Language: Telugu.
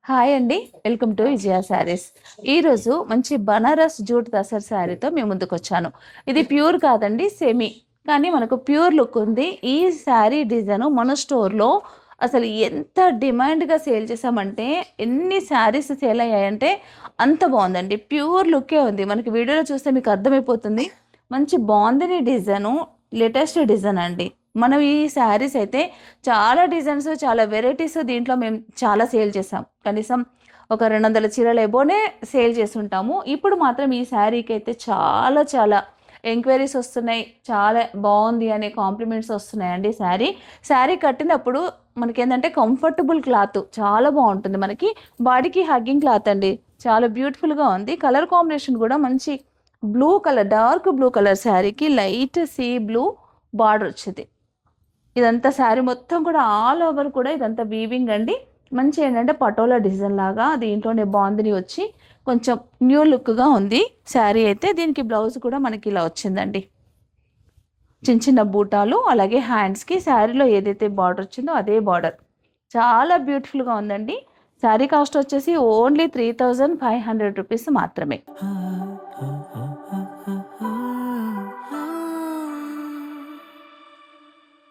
హాయ్ అండి. వెల్కమ్ టు విజయ శారీస్. ఈరోజు మంచి బనారస్ జూట్ తసర్ శారీతో మేము ముందుకొచ్చాను. ఇది ప్యూర్ కాదండి, సెమీ. కానీ మనకు ప్యూర్ లుక్ ఉంది. ఈ శారీ డిజైన్ మన స్టోర్‌లో అసలు ఎంత డిమాండ్‌గా సేల్ చేసామంటే, ఎన్ని శారీస్ సేల్ అయ్యాయంటే అంత బావుందండి. ప్యూర్ లుక్కే ఉంది. మనకి వీడియోలో చూస్తే మీకు అర్థమైపోతుంది. మంచి బావుందని డిజైను. లేటెస్ట్ డిజైన్ అండి. మనం ఈ శారీస్ అయితే చాలా డిజైన్స్, చాలా వెరైటీస్ దీంట్లో మేము చాలా సేల్ చేసాం. కనీసం ఒక 200 చీరల ఎబోనే సేల్ చేసుంటాము. ఇప్పుడు మాత్రం ఈ శారీకైతే చాలా చాలా ఎంక్వైరీస్ వస్తున్నాయి. చాలా బావుంది అనే కాంప్లిమెంట్స్ వస్తున్నాయండి శారీ. శారీ కట్టినప్పుడు మనకేందంటే కంఫర్టబుల్ క్లాత్ చాలా బావుంటుంది. మనకి బాడీకి హగ్గింగ్ క్లాత్ అండి. చాలా బ్యూటిఫుల్‌గా ఉంది. కలర్ కాంబినేషన్ కూడా మంచి blue colour, dark blue colour శారీకి లైట్ సీ బ్లూ బార్డర్ వచ్చింది. ఇదంతా శారీ మొత్తం కూడా ఆల్ ఓవర్ కూడా ఇదంతా వీవింగ్ అండి. మంచి ఏంటంటే పటోలా డిజైన్ లాగా దీంట్లోనే బాందిని వచ్చి కొంచెం న్యూ లుక్‌గా ఉంది శారీ అయితే. దీనికి బ్లౌజ్ కూడా మనకి ఇలా వచ్చిందండి. చిన్న చిన్న బూటాలు, అలాగే హ్యాండ్స్‌కి శారీలో ఏదైతే బార్డర్ వచ్చిందో అదే బార్డర్. చాలా బ్యూటిఫుల్‌గా ఉందండి. శారీ కాస్ట్ వచ్చేసి ఓన్లీ 3500 రూపీస్ మాత్రమే.